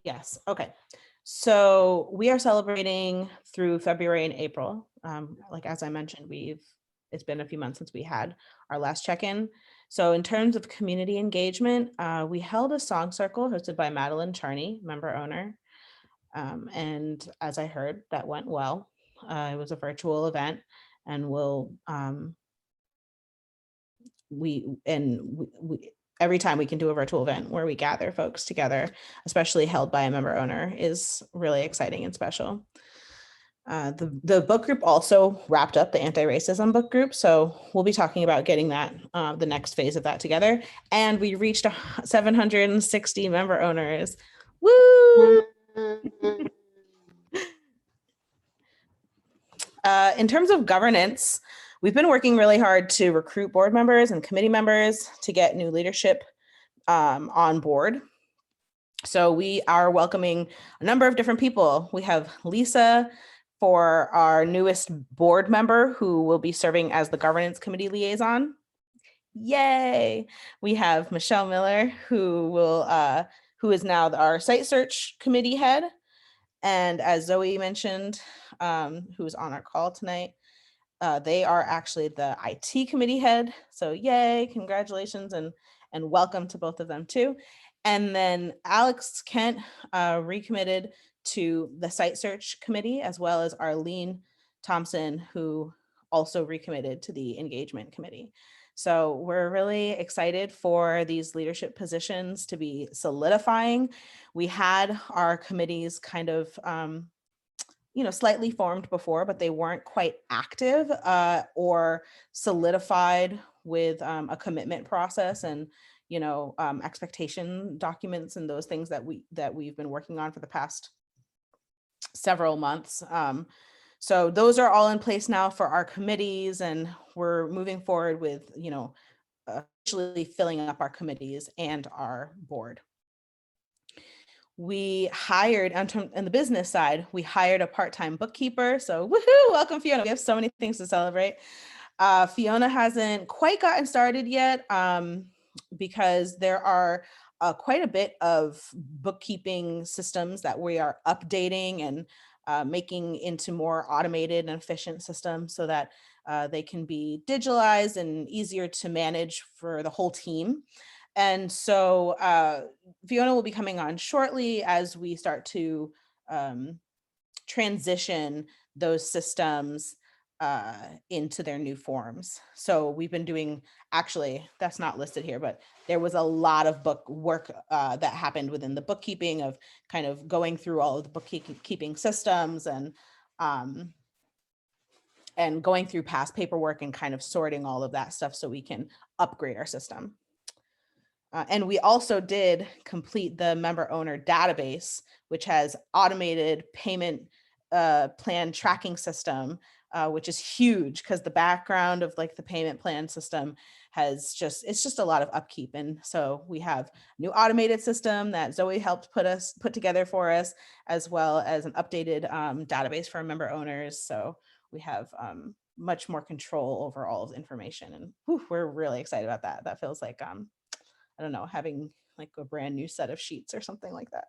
Yes. Okay. So we are celebrating through February and April. Like as I mentioned, it's been a few months since we had our last check-in. So in terms of community engagement, we held a song circle hosted by Madeline Charney, member owner. And as I heard, that went well. It was a virtual event, and we every time we can do a virtual event where we gather folks together, especially held by a member owner, is really exciting and special. The book group also wrapped up the anti-racism book group, so we'll be talking about getting that the next phase of that together. And we reached 760 member owners. Woo! In terms of governance, we've been working really hard to recruit board members and committee members to get new leadership on board. So we are welcoming a number of different people. We have Lisa for our newest board member who will be serving as the governance committee liaison. Yay! We have Michelle Miller who is now our site search committee head. And as Zoe mentioned, who's on our call tonight, they are actually the IT committee head. So yay, congratulations and welcome to both of them too. And then Alex Kent recommitted to the site search committee, as well as Arlene Thompson, who also recommitted to the engagement committee. So we're really excited for these leadership positions to be solidifying. We had our committees kind of slightly formed before, but they weren't quite active or solidified with a commitment process and expectation documents and those things that we've been working on for the past several months. So those are all in place now for our committees, and we're moving forward with officially filling up our committees and our board. We hired, on the business side, we hired a part-time bookkeeper. So woohoo, welcome Fiona. We have so many things to celebrate. Fiona hasn't quite gotten started yet because there are quite a bit of bookkeeping systems that we are updating and making into more automated and efficient systems so that they can be digitalized and easier to manage for the whole team. And so Fiona will be coming on shortly as we start to transition those systems into their new forms. So we've been doing, actually, that's not listed here, but there was a lot of book work that happened within the bookkeeping of kind of going through all of the bookkeeping systems and going through past paperwork and kind of sorting all of that stuff so we can upgrade our system. And we also did complete the member owner database, which has automated payment plan tracking system, which is huge because the background of like the payment plan system it's just a lot of upkeep. And so we have a new automated system that Zoe helped put together for us, as well as an updated database for our member owners. So we have much more control over all of the information, and we're really excited about that. That feels like I don't know, having like a brand new set of sheets or something like that.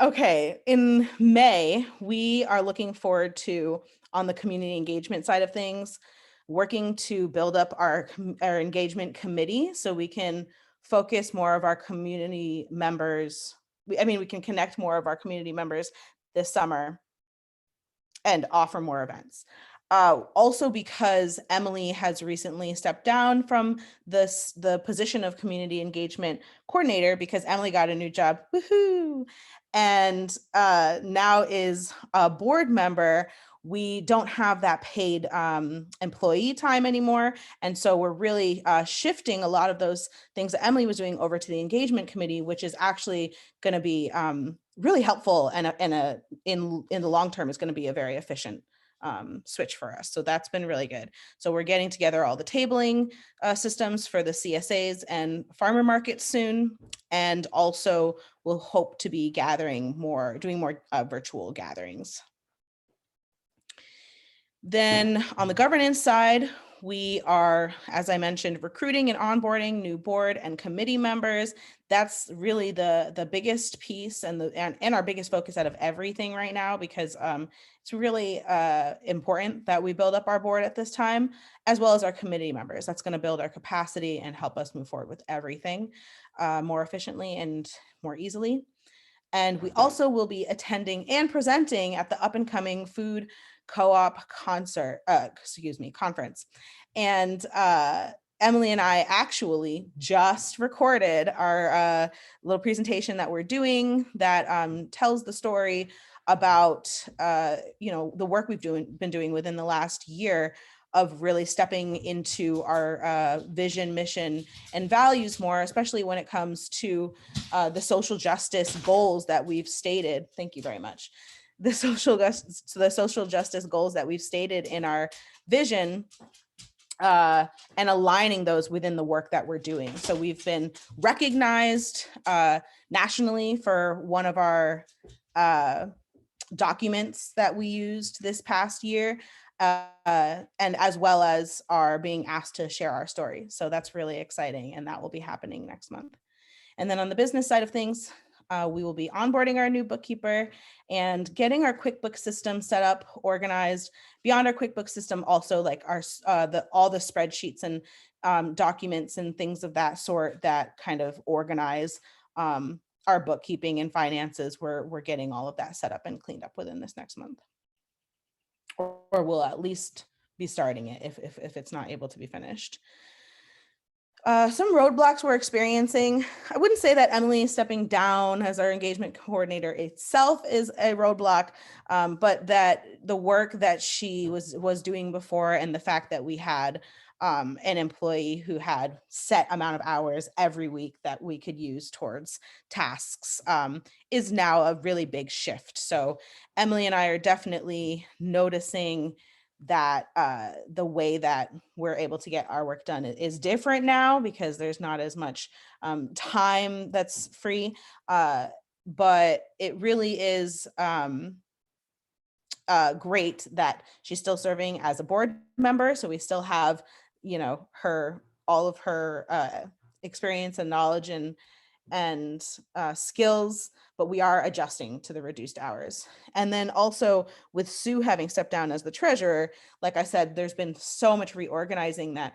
Okay, in May, we are looking forward to, on the community engagement side of things, working to build up our engagement committee so we can focus more of our community members. We can connect more of our community members this summer and offer more events. Also because Emily has recently stepped down from the position of community engagement coordinator because Emily got a new job, woohoo, and now is a board member. We don't have that paid employee time anymore. And so we're really shifting a lot of those things that Emily was doing over to the engagement committee, which is actually going to be really helpful and in the long term is going to be a very efficient switch for us. So that's been really good. So we're getting together all the tabling systems for the CSAs and farmer markets soon. And also we'll hope to be doing more virtual gatherings. Then on the governance side, we are, as I mentioned, recruiting and onboarding new board and committee members. That's really the biggest piece and our biggest focus out of everything right now, because it's really important that we build up our board at this time, as well as our committee members. That's going to build our capacity and help us move forward with everything more efficiently and more easily. And we also will be attending and presenting at the up and coming Food Co-op conference. And Emily and I actually just recorded our little presentation that we're doing that tells the story about the work we've been doing within the last year of really stepping into our vision, mission, and values more, especially when it comes to the social justice goals that we've stated. Thank you very much. The social justice goals that we've stated in our vision, and aligning those within the work that we're doing. So we've been recognized nationally for one of our documents that we used this past year, and as well as are being asked to share our story. So that's really exciting, and that will be happening next month. And then on the business side of things, we will be onboarding our new bookkeeper and getting our QuickBooks system set up, organized. Beyond our QuickBooks system, also like our all the spreadsheets and documents and things of that sort that kind of organize our bookkeeping and finances. We're getting all of that set up and cleaned up within this next month, or we'll at least be starting it if it's not able to be finished. Some roadblocks we're experiencing. I wouldn't say that Emily stepping down as our engagement coordinator itself is a roadblock, but that the work that she was doing before, and the fact that we had an employee who had set amount of hours every week that we could use towards tasks, is now a really big shift. So Emily and I are definitely noticing that the way that we're able to get our work done is different now, because there's not as much time that's free, but it really is great that she's still serving as a board member. So we still have, all of her experience and knowledge and skills, but we are adjusting to the reduced hours. And then also with Sue having stepped down as the treasurer, like I said, there's been so much reorganizing that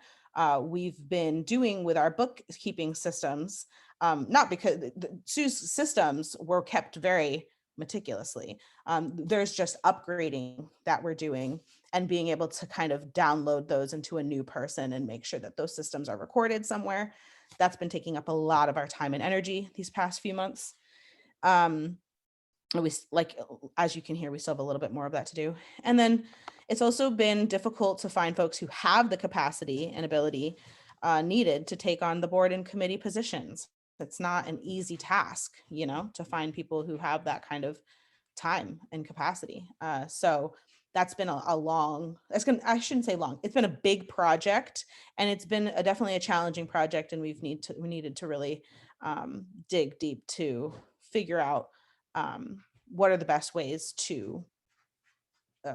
we've been doing with our bookkeeping systems, not because Sue's systems were kept very meticulously. There's just upgrading that we're doing and being able to kind of download those into a new person and make sure that those systems are recorded somewhere. That's been taking up a lot of our time and energy these past few months. As you can hear, we still have a little bit more of that to do. And then it's also been difficult to find folks who have the capacity and ability needed to take on the board and committee positions. It's not an easy task, to find people who have that kind of time and capacity. So that's been I shouldn't say long, it's been a big project, and it's been definitely a challenging project. And we needed to really dig deep to figure out what are the best ways to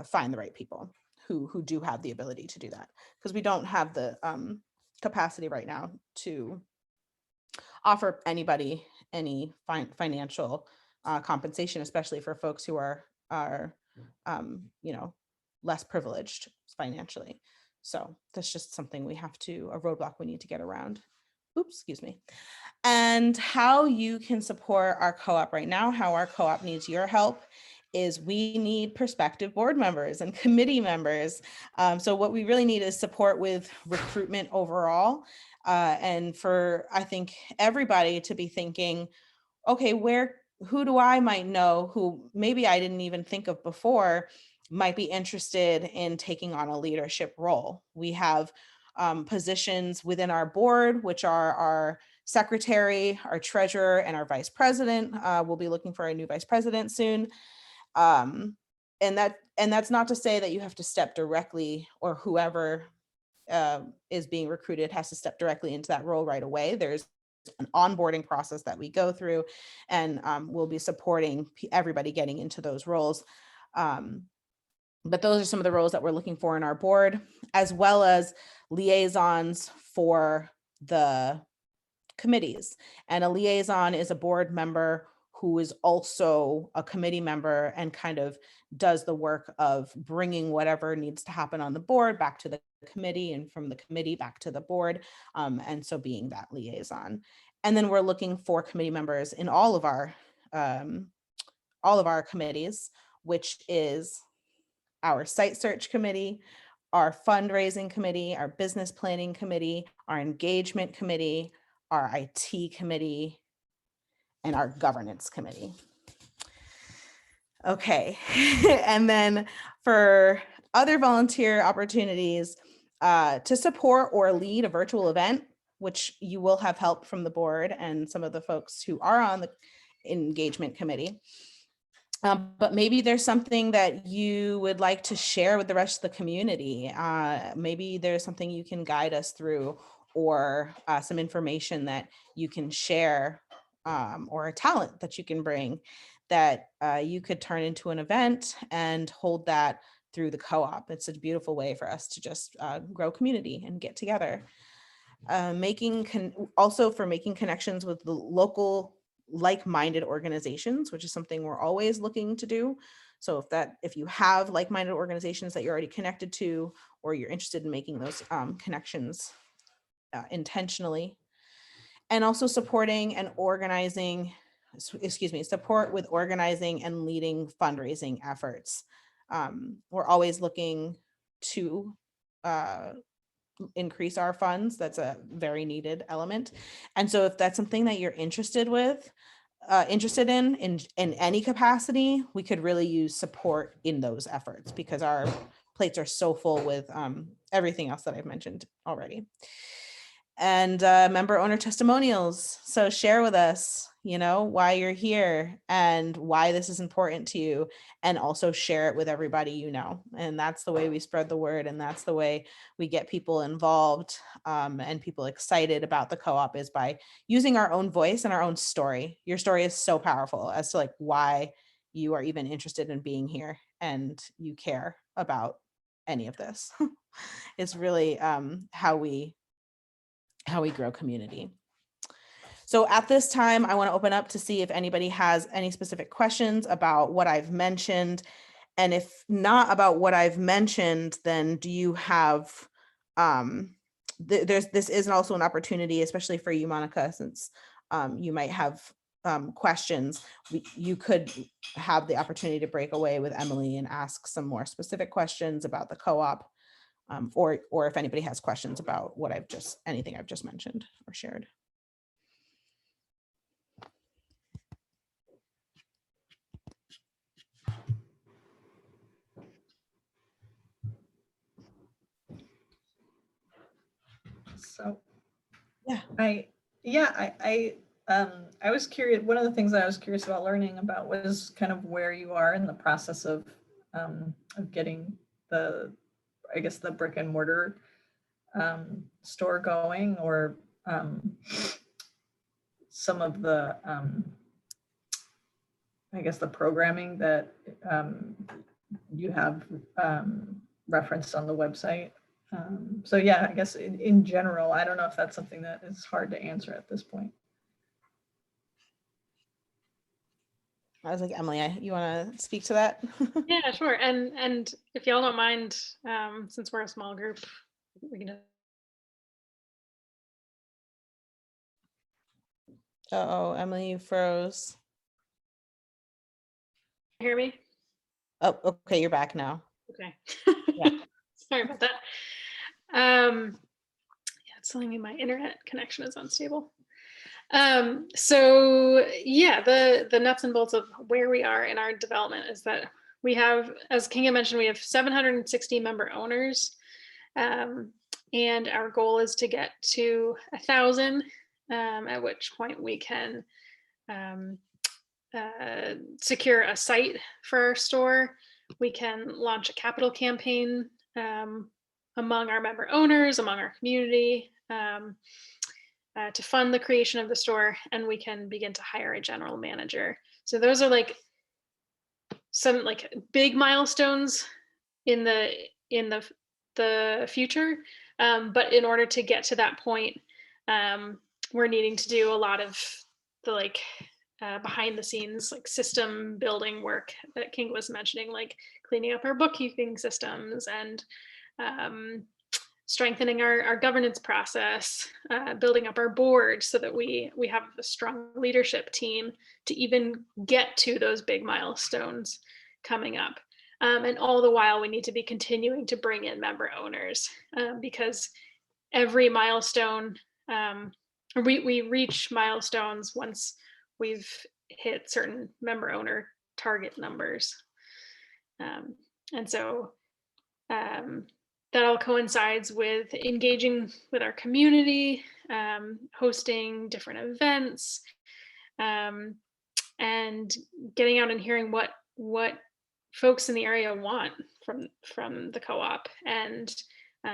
find the right people who do have the ability to do that, because we don't have the capacity right now to offer anybody any financial compensation, especially for folks who are less privileged financially. So that's just something a roadblock we need to get around. Oops, excuse me. And how you can support our co-op right now, how our co-op needs your help, is we need prospective board members and committee members. So what we really need is support with recruitment overall. And for, I think, everybody to be thinking, okay, who do I might know who maybe I didn't even think of before might be interested in taking on a leadership role. We have positions within our board, which are our secretary, our treasurer, and our vice president. We'll be looking for a new vice president soon. And that's not to say that you have to step directly, or whoever is being recruited has to step directly into that role right away. There's an onboarding process that we go through, and we'll be supporting everybody getting into those roles. But those are some of the roles that we're looking for in our board, as well as liaisons for the committees. And a liaison is a board member who is also a committee member and kind of does the work of bringing whatever needs to happen on the board back to the committee, and from the committee back to the board. And so being that liaison. And then we're looking for committee members in all of our committees, which is our site search committee, our fundraising committee, our business planning committee, our engagement committee, our IT committee, and our governance committee. Okay, and then for other volunteer opportunities to support or lead a virtual event, which you will have help from the board and some of the folks who are on the engagement committee. But maybe there's something that you would like to share with the rest of the community. Maybe there's something you can guide us through, or some information that you can share, or a talent that you can bring that you could turn into an event and hold that through the co-op. It's a beautiful way for us to just grow community and get together. Also for making connections with the local like-minded organizations, which is something we're always looking to do. So if you have like-minded organizations that you're already connected to, or you're interested in making those connections intentionally. And also supporting and organizing, support with organizing and leading fundraising efforts. We're always looking to increase our funds. That's a very needed element. And so if that's something that you're interested in any capacity, we could really use support in those efforts, because our plates are so full with everything else that I've mentioned already. And member owner testimonials. So share with us, why you're here and why this is important to you, and also share it with everybody you know. And that's the way we spread the word, and that's the way we get people involved and people excited about the co-op, is by using our own voice and our own story. Your story is so powerful as to why you are even interested in being here and you care about any of this. It's really how we grow community. So at this time, I want to open up to see if anybody has any specific questions about what I've mentioned. And if not about what I've mentioned, then do you have, this is also an opportunity, especially for you, Monica, since you might have questions. You could have the opportunity to break away with Emily and ask some more specific questions about the co-op. Or if anybody has questions about anything I've just mentioned or shared. So, yeah, I was curious. One of the things that I was curious about learning about was kind of where you are in the process of getting the brick and mortar store going, or some of the the programming that you have referenced on the website. So yeah, I guess in general, I don't know if that's something that is hard to answer at this point. I was like, Emily, you want to speak to that? Yeah, sure. And if y'all don't mind, since we're a small group, we can. Uh-oh, Emily, you froze. Hear me? Oh, okay, you're back now. Okay. Yeah. Sorry about that. Yeah, it's telling me my internet connection is unstable. So yeah, the nuts and bolts of where we are in our development is that we have, as Kinga mentioned, we have 760 member owners. And our goal is to get to 1,000, at which point we can secure a site for our store. We can launch a capital campaign among our member owners, among our community, to fund the creation of the store, and we can begin to hire a general manager. So those are some big milestones in the future. But in order to get to that point, we're needing to do a lot of the behind the scenes system building work that King was mentioning, like cleaning up our bookkeeping systems and strengthening our governance process, building up our board so that we have a strong leadership team to even get to those big milestones coming up. And all the while, we need to be continuing to bring in member owners because every milestone, we reach milestones once we've hit certain member owner target numbers. And so that all coincides with engaging with our community, hosting different events, and getting out and hearing what folks in the area want from the co-op, and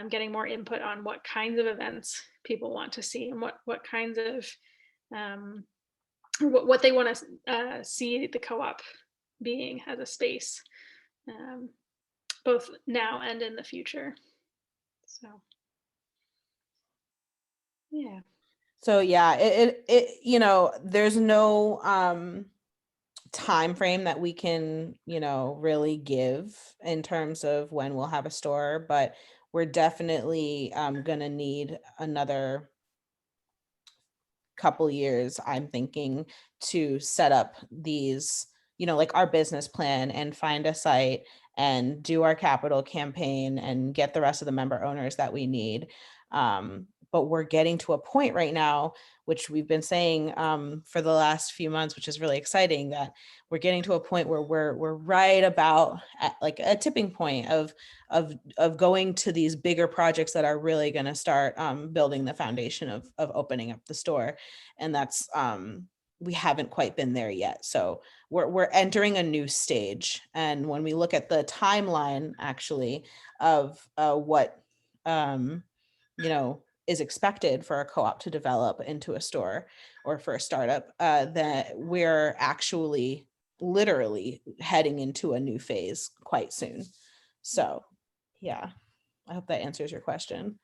getting more input on what kinds of events people want to see and what kinds of what they want to see the co-op being as a space, both now and in the future. So yeah. So yeah, it there's no time frame that we can really give in terms of when we'll have a store, but we're definitely gonna need another couple years, I'm thinking, to set up these, like our business plan and find a site and do our capital campaign and get the rest of the member owners that we need. But we're getting to a point right now, which we've been saying for the last few months, which is really exciting, that we're getting to a point where we're right about at like a tipping point of going to these bigger projects that are really going to start building the foundation of opening up the store. And that's we haven't quite been there yet. So we're entering a new stage. And when we look at the timeline actually of what is expected for a co-op to develop into a store or for a startup, that we're actually literally heading into a new phase quite soon. So yeah, I hope that answers your question.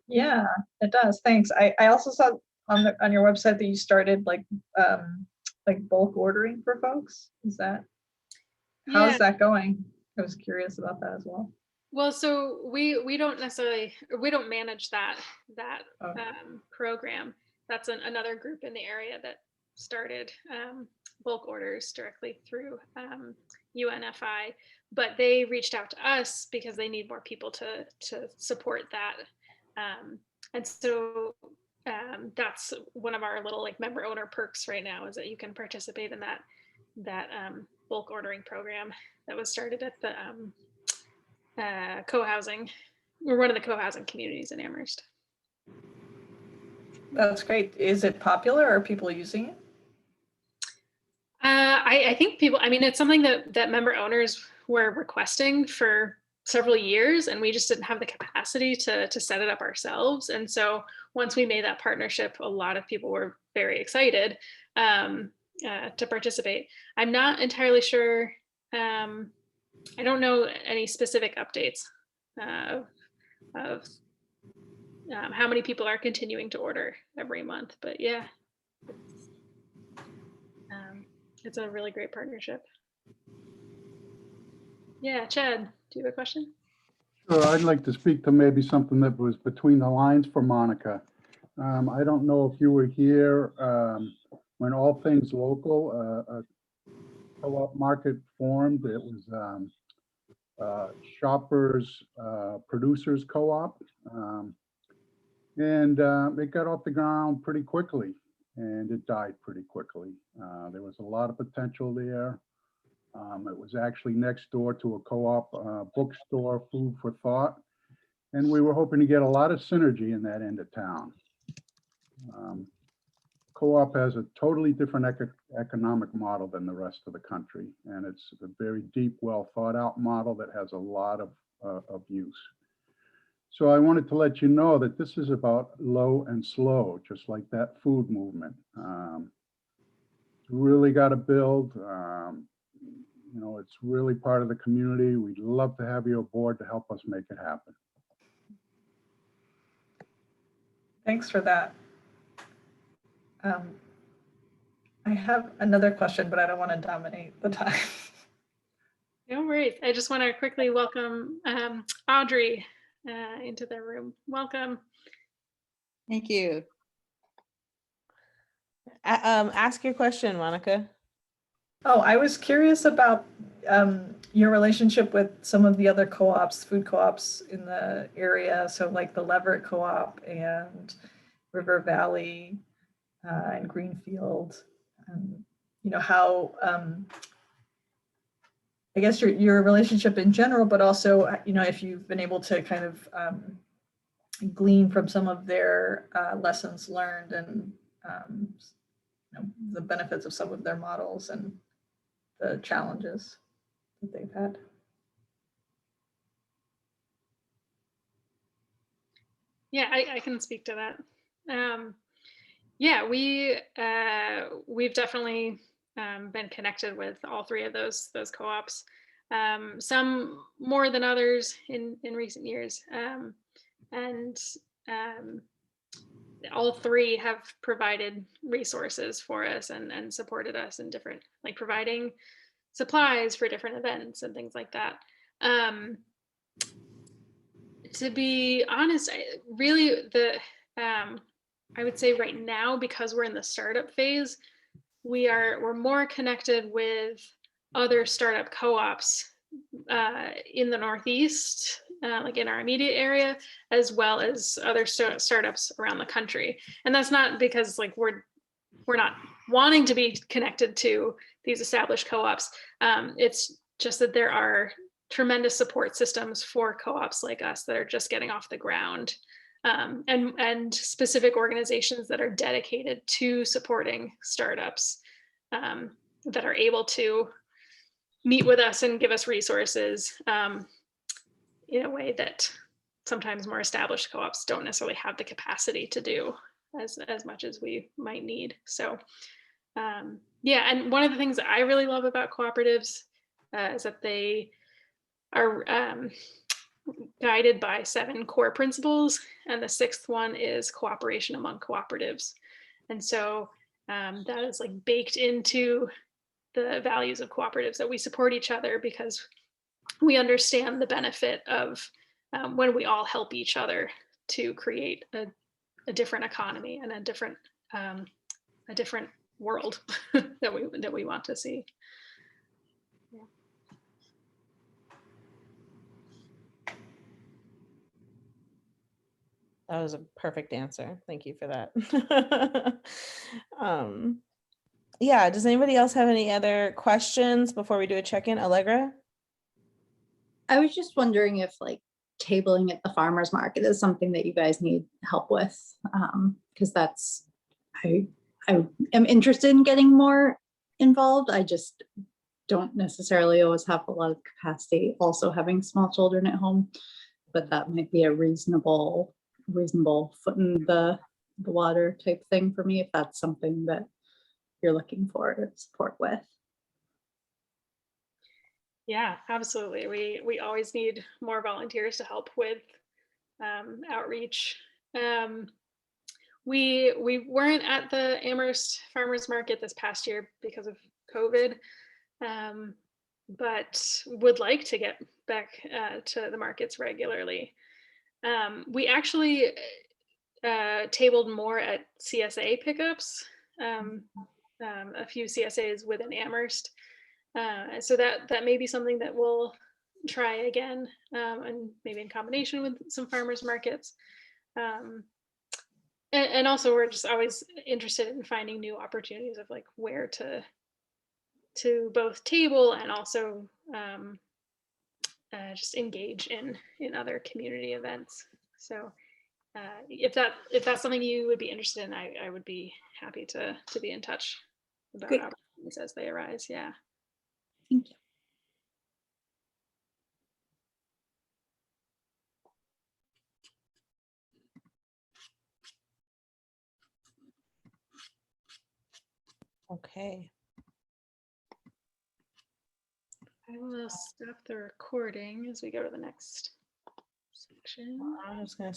Yeah, it does. Thanks. I also saw on your website that you started like bulk ordering for folks. Is that how's that going? I was curious about that as well. Well, so we don't manage that program. That's another group in the area that started bulk orders directly through UNFI, but they reached out to us because they need more people to support that, and so that's one of our little member owner perks right now, is that you can participate in that bulk ordering program that was started at the co-housing. We're one of the co-housing communities in Amherst. That's great. Is it popular? Are people using it? I think people, it's something that member owners were requesting for several years, and we just didn't have the capacity to set it up ourselves. And so once we made that partnership, a lot of people were very excited to participate. I'm not entirely sure. I don't know any specific updates of how many people are continuing to order every month, but yeah, it's a really great partnership. Yeah, Chad, do you have a question? Sure, I'd like to speak to maybe something that was between the lines for Monica. I don't know if you were here when All Things Local, a co-op market formed. It was Shoppers Producers Co-op. And it got off the ground pretty quickly, and it died pretty quickly. There was a lot of potential there. It was actually next door to a co-op bookstore, Food for Thought, and we were hoping to get a lot of synergy in that end of town. Co-op has a totally different economic model than the rest of the country, and it's a very deep, well thought out model that has a lot of use. So I wanted to let you know that this is about low and slow, just like that food movement. Really got to build. It's really part of the community. We'd love to have you aboard to help us make it happen. Thanks for that. I have another question, but I don't want to dominate the time. No worries. I just want to quickly welcome Audrey into the room. Welcome. Thank you. Ask your question, Monica. Oh, I was curious about your relationship with some of the other co-ops, food co-ops in the area. So like the Leverett Co-op and River Valley and Greenfield. You know, how, I guess your relationship in general, but also, you know, if you've been able to kind of glean from some of their lessons learned and you know, the benefits of some of their models and the challenges that they've had. Yeah, I can speak to that. Yeah, we've definitely been connected with all three of those co-ops. Some more than others in recent years, and all three have provided resources for us and supported us in different, like providing supplies for different events and things like that. To be honest, I would say right now, because we're in the startup phase, we're more connected with other startup co-ops in the Northeast, like in our immediate area, as well as other startups around the country. And that's not because like we're not wanting to be connected to these established co-ops. It's just that there are tremendous support systems for co-ops like us that are just getting off the ground, and specific organizations that are dedicated to supporting startups that are able to meet with us and give us resources in a way that sometimes more established co-ops don't necessarily have the capacity to do as much as we might need. So yeah, and one of the things that I really love about cooperatives is that they are guided by 7 core principles, and the 6th one is cooperation among cooperatives. And so that is like baked into the values of cooperatives, that we support each other because we understand the benefit of when we all help each other to create a different economy and a different world that we want to see. Yeah. That was a perfect answer. Thank you for that. Yeah, does anybody else have any other questions before we do a check-in? Allegra? I was just wondering if like tabling at the farmer's market is something that you guys need help with. Because that's, I am interested in getting more involved. I just don't necessarily always have a lot of capacity, also having small children at home, but that might be a reasonable foot in the water type thing for me, if that's something that you're looking for support with. Yeah, absolutely. We always need more volunteers to help with outreach. We weren't at the Amherst Farmers Market this past year because of COVID, but would like to get back to the markets regularly. We actually tabled more at CSA pickups, a few CSAs within Amherst. So that may be something that we'll try again, and maybe in combination with some farmers markets. And also we're just always interested in finding new opportunities of like where to both table and also just engage in other community events. So if that's something you would be interested in, I would be happy to be in touch about Great. opportunities as they arise. Yeah. Thank you. Okay. I will stop the recording as we go to the next section. I'm just gonna